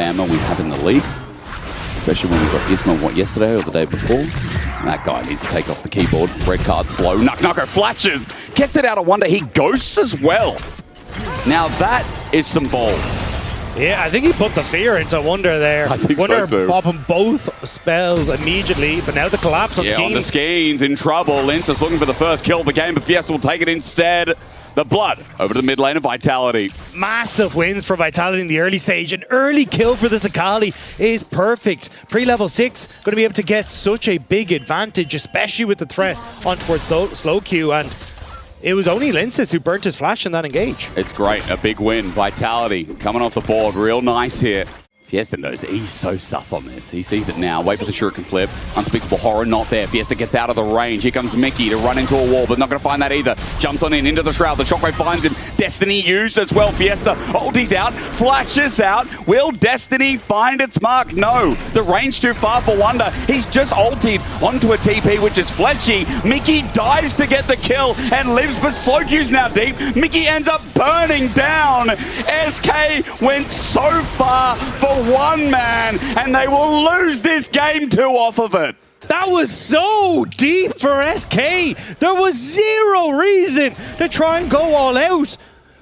spammer we have in the league. Especially when we got Isma, yesterday or the day before. That guy needs to take off the keyboard. Red card slow. Nucko flashes. Gets it out of Wonder. He ghosts as well. Now that is some balls. Yeah, I think he put the fear into Wonder there. I think Wonder so too. popping both spells immediately, but now the collapse on Skeens. On the Skeens in trouble. Linces looking for the first kill of the game, but Fiesta will take it instead. The Blood over to the mid lane of Vitality. Massive wins for Vitality in the early stage. An early kill for this Akali is perfect. Pre-level 6, going to be able to get such a big advantage, especially with the threat on towards slow Q, and it was only Linces who burnt his flash in that engage. It's great, a big win. Vitality coming off the board, real nice here. Fiesta knows he's so sus on this. He sees it now. Wait for the shuriken flip. Unspeakable horror not there. Fiesta gets out of the range. Here comes Mickey to run into a wall, but not going to find that either. Jumps on in into the shroud. The shockwave finds him. Destiny used as well. Fiesta ulti's out, flashes out. Will Destiny find its mark? No. The range too far for Wonder. He's just ultied onto a TP, which is fleshy. Mickey dives to get the kill and lives, but Slowq's now deep. Mickey ends up burning down. SK went so far for one man, and they will lose this game 2 off of it. That was so deep for SK. There was zero reason to try and go all out.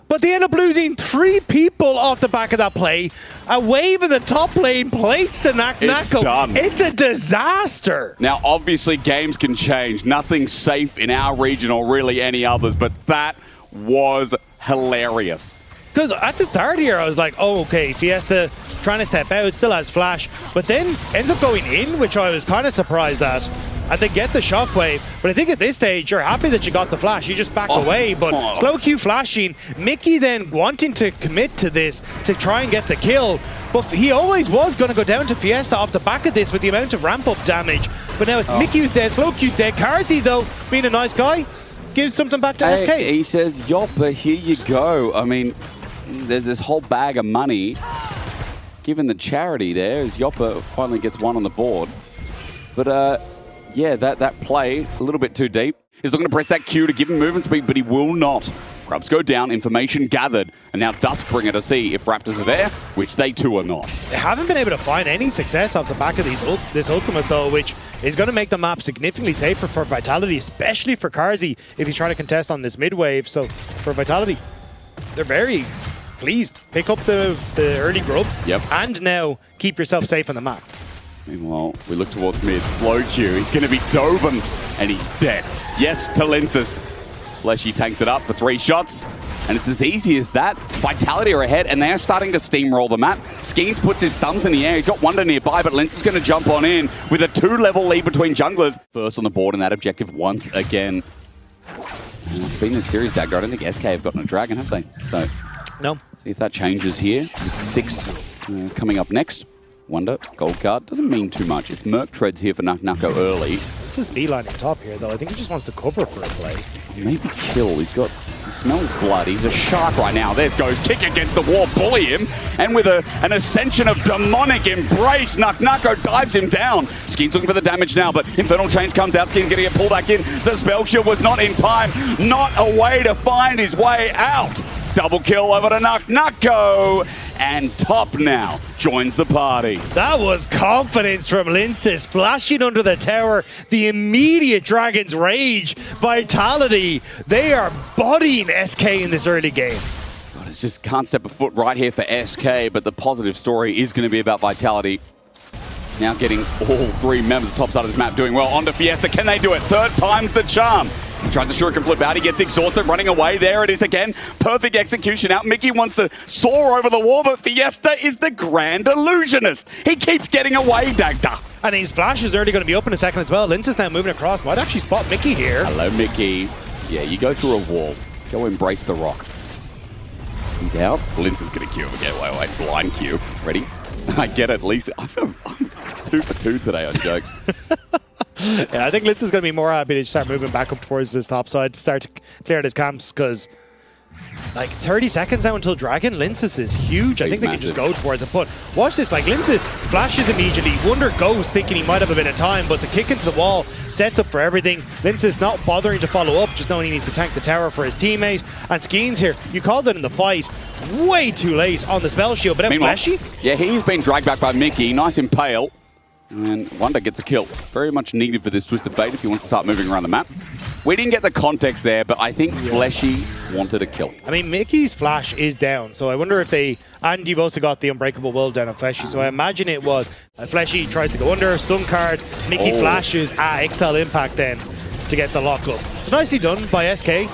But they end up losing 3 people off the back of that play. A wave in the top lane plates to Naco. It's a disaster. Now, obviously, games can change. Nothing's safe in our region or really any others, but that was hilarious. Because at the start here, I was like, oh, okay, Fiesta trying to step out, still has flash, but then ends up going in, which I was kind of surprised at. And they get the shockwave, but I think at this stage, you're happy that you got the flash. You just back away, but slow Q flashing. Mickey then wanting to commit to this to try and get the kill, but he always was going to go down to Fiesta off the back of this with the amount of ramp-up damage. But now it's Mickey who's dead, slow Q's dead. Carzy, though, being a nice guy, gives something back to SK. He says, Yoppa, here you go. I mean, there's this whole bag of money given the charity there as Yoppa finally gets one on the board. But yeah, that play a little bit too deep. He's looking to press that Q to give him movement speed, but he will not. Grubs go down, information gathered, and now Duskbringer to see if Raptors are there, which they too are not. They haven't been able to find any success off the back of this ultimate though, which is going to make the map significantly safer for Vitality, especially for Carzy if he's trying to contest on this mid wave. So for Vitality, they're very pleased. Pick up the early grubs, and now keep yourself safe on the map. Meanwhile, we look towards mid. Slow Q. He's going to be Doven, and he's dead. Yes to Linces. Fleshy tanks it up for 3 shots, and it's as easy as that. Vitality are ahead, and they are starting to steamroll the map. Skeens puts his thumbs in the air. He's got Wonder nearby, but Linces is going to jump on in with a 2-level lead between junglers. First on the board in that objective once again. And it's been a series dagger. I don't think SK have gotten a dragon, have they? So, no. See if that changes here. With 6 coming up next. Wonder, gold card, doesn't mean too much. It's Merc Treads here for Naco early. It's his beeline on top here, though. I think he just wants to cover for a play. Maybe kill. He smells blood. He's a shark right now. There goes, kick against the wall, bully him. And with an ascension of demonic embrace, Naco dives him down. Skeens looking for the damage now, but Infernal Chains comes out. Skeens getting a pull back in. The spell shield was not in time. Not a way to find his way out. Double kill over to Naco, and Top now joins the party. That was confidence from Linces, flashing under the tower. The immediate Dragon's Rage. Vitality, they are bodying SK in this early game. God, it's just can't step a foot right here for SK, but the positive story is going to be about Vitality. Now getting all 3 members of the top side of this map doing well. On to Fiesta, can they do it? 3rd time's the charm. He tries to shuriken flip out, he gets exhausted, running away. There it is again. Perfect execution out. Mickey wants to soar over the wall, but Fiesta is the grand illusionist. He keeps getting away, Dagda. And his flash is already going to be open in a second as well. Linces now moving across. Might actually spot Mickey here. Hello, Mickey. Yeah, you go through a wall. Go embrace the rock. He's out. Linces is going to Q him again. Wait. Blind Q. Ready? I get it, at least. I'm 2 for 2 today on jokes. Yeah, I think Linces is going to be more happy to start moving back up towards this top side, start to clear his camps, because like 30 seconds now until Dragon. Linces is huge. I think they can just go towards it. But watch this, like Linces flashes immediately. Wonder goes thinking he might have a bit of time, but the kick into the wall sets up for everything. Linces not bothering to follow up, just knowing he needs to tank the tower for his teammate. And Skeens here, you called it in the fight, way too late on the spell shield, but then Fleshy. Yeah, he's been dragged back by Mickey. Nice impale. And Wonder gets a kill. Very much needed for this Twisted Fate if he wants to start moving around the map. We didn't get the context there, but I think Fleshy wanted a kill. I mean, Mickey's flash is down, so I wonder if they... And you've also got the Unbreakable Will down on Fleshy, so I imagine it was Fleshy tries to go under, stun card, Mickey flashes, XL Impact then to get the lock up. So nicely done by SK,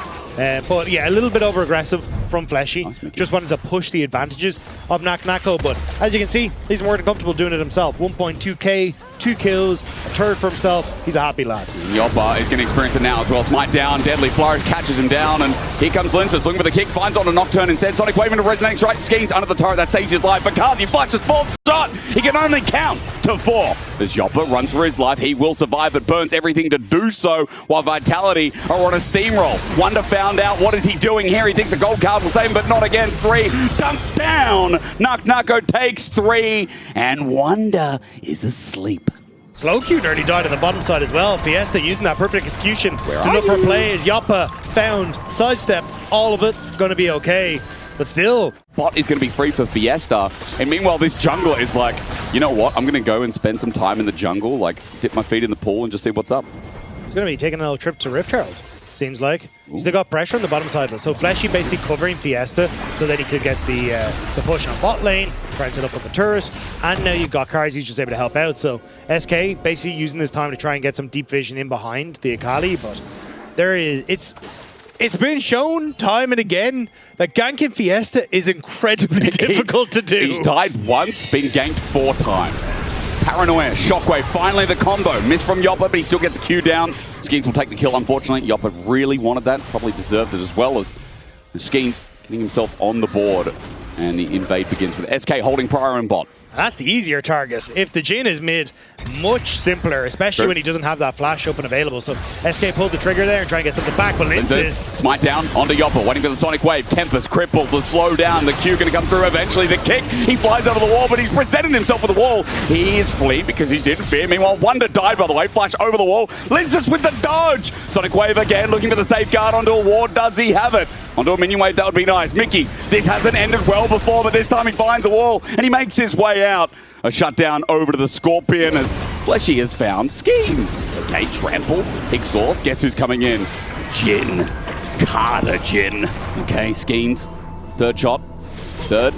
but yeah, a little bit over-aggressive from Fleshy. Nice, just wanted to push the advantages of Nako, but as you can see, he's more than comfortable doing it himself. 1.2k, 2 kills, a turret for himself. He's a happy lad. Yoppa is going to experience it now as well. Smite down, Deadly Flourish catches him down, and here comes Linces looking for the kick, finds on a Nocturne instead. Sonic Wave into Resonating Strike, Skeens under the turret, that saves his life. But Kazi flashes fourth shot. He can only count to 4. As Yoppa runs for his life, he will survive, but burns everything to do so, while Vitality are on a steamroll. Wonder found out what is he doing here. He thinks a gold card will save him, but not against 3. Dumped down. Nako takes 3, and Wonder is asleep. Slow Q nearly died on the bottom side as well. Fiesta using that perfect execution to look for plays. Yoppa found, sidestep, all of it going to be okay. But still, bot is going to be free for Fiesta. And meanwhile, this jungler is like, you know what? I'm going to go and spend some time in the jungle, like dip my feet in the pool and just see what's up. He's going to be taking a little trip to Rift Herald, seems like. Still got pressure on the bottom side. So Fleshy basically covering Fiesta so that he could get the push on bot lane, try and set up with the turret. And now you've got Karz who's just able to help out. So SK basically using this time to try and get some deep vision in behind the Akali. But there is, it's been shown time and again that ganking Fiesta is incredibly difficult to do. He's died once, been ganked 4 times. Paranoia, Shockwave, finally the combo. Missed from Yoppa, but he still gets a Q down. Skeens will take the kill, unfortunately. Yoppa really wanted that, probably deserved it as well, as Skeens getting himself on the board. And the invade begins with SK holding prior and bot. That's the easier target. If the Jhin is mid, much simpler, especially when he doesn't have that flash open available. So SK pulled the trigger there and try and get something back, but Linces... Smite down onto Yoppa, waiting for the Sonic Wave. Tempest crippled, the slow down, the Q going to come through eventually. The kick, he flies over the wall, but he's presented himself with the wall. He is fleet because he's in fear. Meanwhile, Wonder died, by the way. Flash over the wall. Linces with the dodge. Sonic Wave again, looking for the safeguard onto a ward. Does he have it? Onto a minion wave, that would be nice. Mickey, this hasn't ended well before, but this time he finds a wall and he makes his way out. A shutdown over to the Scorpion as Fleshy has found Skeens. Okay, Trample, Exhaust, guess who's coming in? Jhin. Carter Jhin. Okay, Skeens, 3rd shot, 3rd.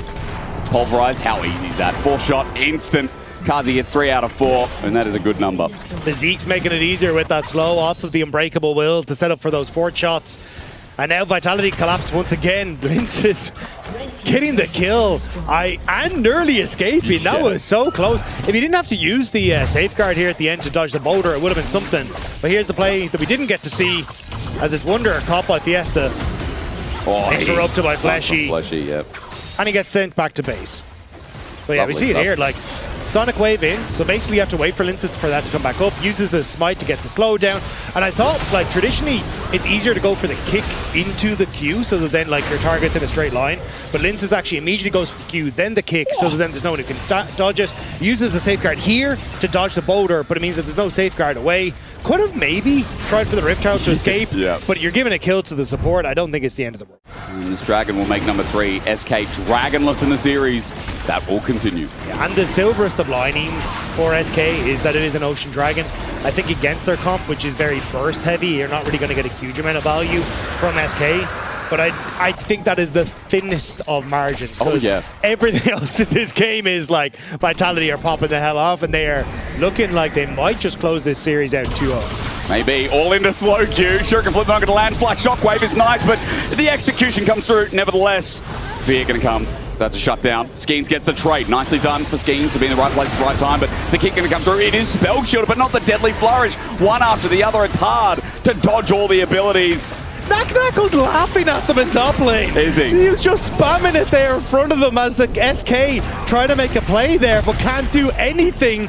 Pulverize, how easy is that? 4th shot, instant. Kazi hits 3 out of 4, and that is a good number. The Zeke's making it easier with that slow off of the Unbreakable Will to set up for those 4 shots. And now Vitality collapsed once again. Linces getting the kill. And nearly escaping. That was so close. If he didn't have to use the safeguard here at the end to dodge the boulder, it would have been something. But here's the play that we didn't get to see as it's Wonder caught by Fiesta. Interrupted by Fleshy. Fleshy, yeah. And he gets sent back to base. But yeah, we see it here. Like, Sonic Wave in, so basically you have to wait for Linces for that to come back up, uses the smite to get the slowdown, and I thought, like, traditionally, it's easier to go for the kick into the Q, so that then, like, your target's in a straight line, but Linces actually immediately goes for the Q, then the kick, so that then there's no one who can dodge it, uses the safeguard here to dodge the boulder, but it means that there's no safeguard away. Could have maybe tried for the Rift Herald to escape, but you're giving a kill to the support. I don't think it's the end of the world. And this Dragon will make number 3. SK Dragonless in the series. That will continue. Yeah, and the silverest of linings for SK is that it is an Ocean Dragon. I think against their comp, which is very burst heavy, you're not really going to get a huge amount of value from SK. But I think that is the thinnest of margins. Oh, yes. Everything else in this game is like Vitality are popping the hell off, and they are looking like they might just close this series out 2-0. Maybe. All into slow Q. Shuriken Flip not going to land. Flash Shockwave is nice, but the execution comes through nevertheless. Fear going to come. That's a shutdown. Skeens gets the trade. Nicely done for Skeens to be in the right place at the right time, but the kick going to come through. It is spell shielded, but not the deadly flourish. One after the other. It's hard to dodge all the abilities. Knackle's laughing at them in top lane. Is he? He was just spamming it there in front of them as the SK trying to make a play there, but can't do anything.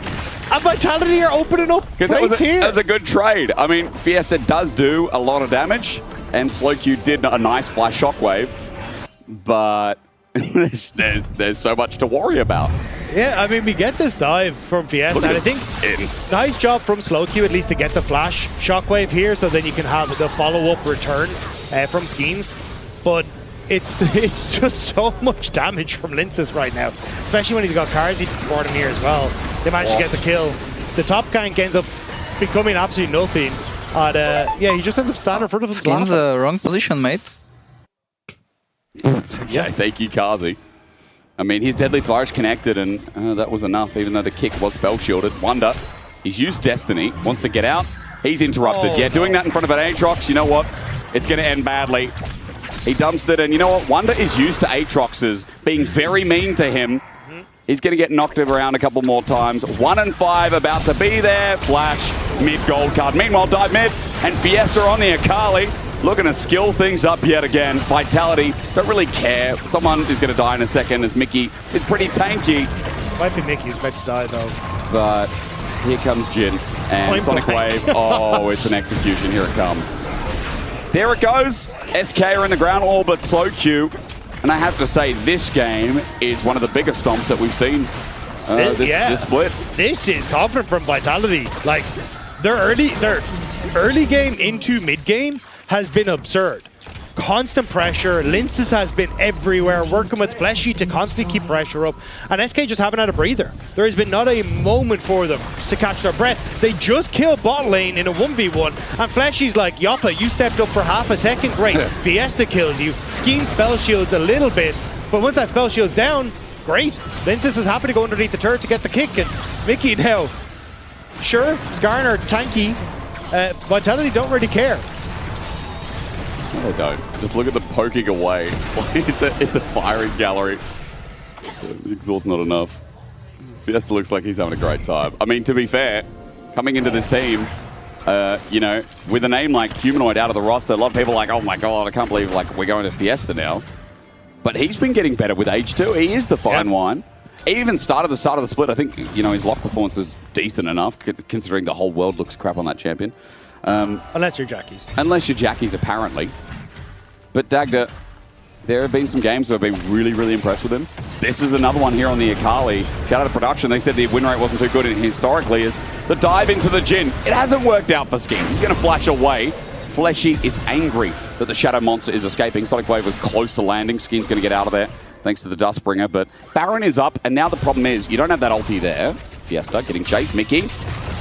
And Vitality are opening up plates here. That was a good trade. I mean, Fiesta does do a lot of damage, and slowQ did a nice flash shockwave, but there's so much to worry about. Yeah, I mean, we get this dive from Fiesta, and I think nice job from slowQ at least to get the flash shockwave here, so then you can have the follow-up return from Skeens. But it's just so much damage from Linces right now, especially when he's got Carzy to support him here as well. They managed to get the kill. The top gank ends up becoming absolutely nothing. And yeah, he just ends up standing in front of his Skeens, wrong position, mate. Okay, thank you, Carzy. I mean, his Deadly Flourish connected, and that was enough, even though the kick was spell shielded. Wonder, he's used Destiny, wants to get out. He's interrupted. Oh, yeah, doing that in front of an Aatrox, you know what? It's going to end badly. He dumps it, and you know what? Wonder is used to Aatroxes being very mean to him. He's going to get knocked around a couple more times. 1 and 5 about to be there. Flash, mid gold card. Meanwhile, dive mid, and Fiesta on the Akali. Looking to skill things up yet again. Vitality, don't really care. Someone is going to die in a second as Mickey is pretty tanky. Might be Mickey's about to die though. But here comes Jin and Point Sonic blank. Wave. Oh, it's an execution. Here it comes. There it goes. SK are in the ground, all but slowQ. And I have to say, this game is one of the biggest stomps that we've seen this split. This is confident from Vitality. Like, their early game into mid game has been absurd. Constant pressure. Linces has been everywhere, working with Fleshy to constantly keep pressure up. And SK just haven't had a breather. There has been not a moment for them to catch their breath. They just killed bot lane in a 1v1. And Fleshy's like, Yoppa, you stepped up for half a second. Great. Fiesta kills you. Skeen spell shields a little bit. But once that spell shield's down, great. Linces is happy to go underneath the turret to get the kick. And Mickey now, sure, Skarn are tanky. Vitality don't really care. No, they don't. Just look at the poking away. It's a firing gallery. Exhaust not enough. Fiesta looks like he's having a great time. I mean, to be fair, coming into this team, you know, with a name like Humanoid out of the roster, a lot of people are like, oh my god, I can't believe like we're going to Fiesta now. But he's been getting better with age too. He is the fine wine. He even started the start of the split. I think, you know, his lock performance was decent enough, considering the whole world looks crap on that champion. Unless you're Jackies. Unless you're Jackies, apparently. But Dagda, there have been some games that have been really, really impressed with him. This is another one here on the Akali. Got out of production. They said the win rate wasn't too good historically. Is the dive into the Jin. It hasn't worked out for Skeens. He's going to flash away. Fleshy is angry that the Shadow Monster is escaping. Sonic Wave was close to landing. Skeens going to get out of there thanks to the Dustbringer. But Baron is up, and now the problem is you don't have that ulti there. Fiesta getting chased. Mickey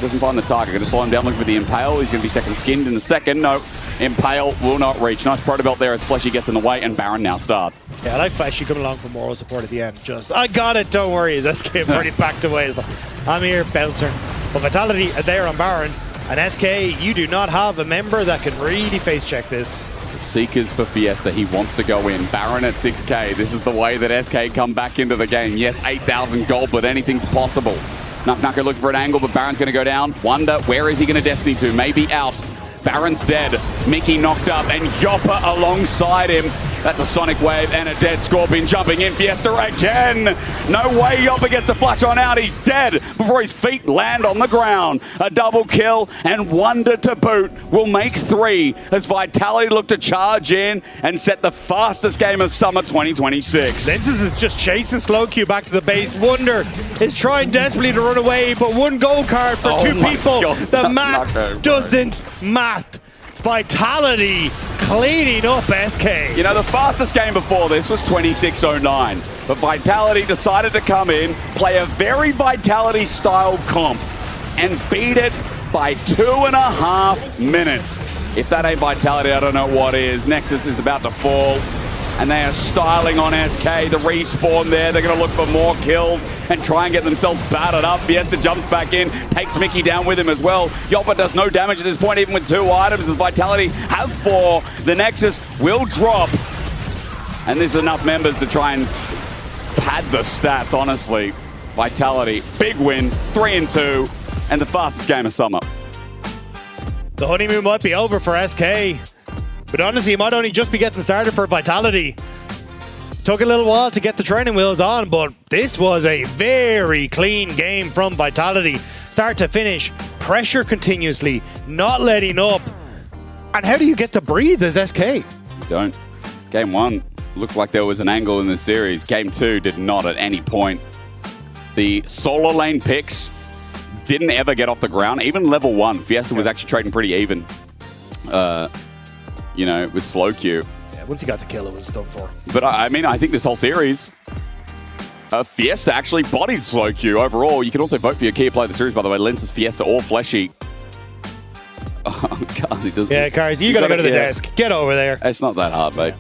doesn't find the target. Going to slow him down, looking for the Impale. He's going to be second skinned in a second. No, Impale will not reach. Nice proto belt there as Fleshy gets in the way, and Baron now starts. Yeah, I like Fleshy coming along for moral support at the end. Just, I got it, don't worry, as SK already backed away. He's like, I'm here, bouncer. But Vitality are there on Baron, and SK, you do not have a member that can really face check this. Seekers for Fiesta. He wants to go in. Baron at 6k. This is the way that SK come back into the game. Yes, 8,000 gold, but anything's possible. Nuck looking for an angle, but Baron's going to go down. Wonder, where is he going to Destiny to? Maybe out. Baron's dead. Mickey knocked up, and Yoppa alongside him. That's a Sonic Wave and a dead Scorpion jumping in. Fiesta again. No way Yoppa gets a flash on out. He's dead before his feet land on the ground. A double kill, and Wonder to boot will make 3 as Vitality look to charge in and set the fastest game of summer 2026. Linces is just chasing slowQ back to the base. Wonder is trying desperately to run away, but 1 gold card for 2 people. God. The math doesn't math. Vitality cleaning up SK. You know, the fastest game before this was 26:09, but Vitality decided to come in, play a very Vitality-style comp, and beat it by 2.5 minutes. If that ain't Vitality, I don't know what is. Nexus is about to fall, and they are styling on SK. The respawn there, they're going to look for more kills and try and get themselves battered up. Fiesta jumps back in, takes Mickey down with him as well. Yoppa does no damage at this point, even with 2 items, as Vitality have 4. The Nexus will drop, and there's enough members to try and pad the stats, honestly. Vitality, big win, 3-2, and the fastest game of summer. The honeymoon might be over for SK, but honestly, it might only just be getting started for Vitality. Took a little while to get the training wheels on, but this was a very clean game from Vitality. Start to finish, pressure continuously, not letting up. And how do you get to breathe as SK? You don't. Game 1 looked like there was an angle in the series. Game 2 did not at any point. The solo lane picks didn't ever get off the ground. Even level 1, Fiesta was actually trading pretty even, you know, with slow queue. Yeah, once he got the kill, it was done for. But I mean, I think this whole series, Fiesta actually bodied slow queue overall. You can also vote for your key player of the series, by the way. Lenses, Fiesta, or Fleshy. Oh, Cars, he doesn't. Yeah, Cars, you gotta go to the desk. Get over there. It's not that hard, mate.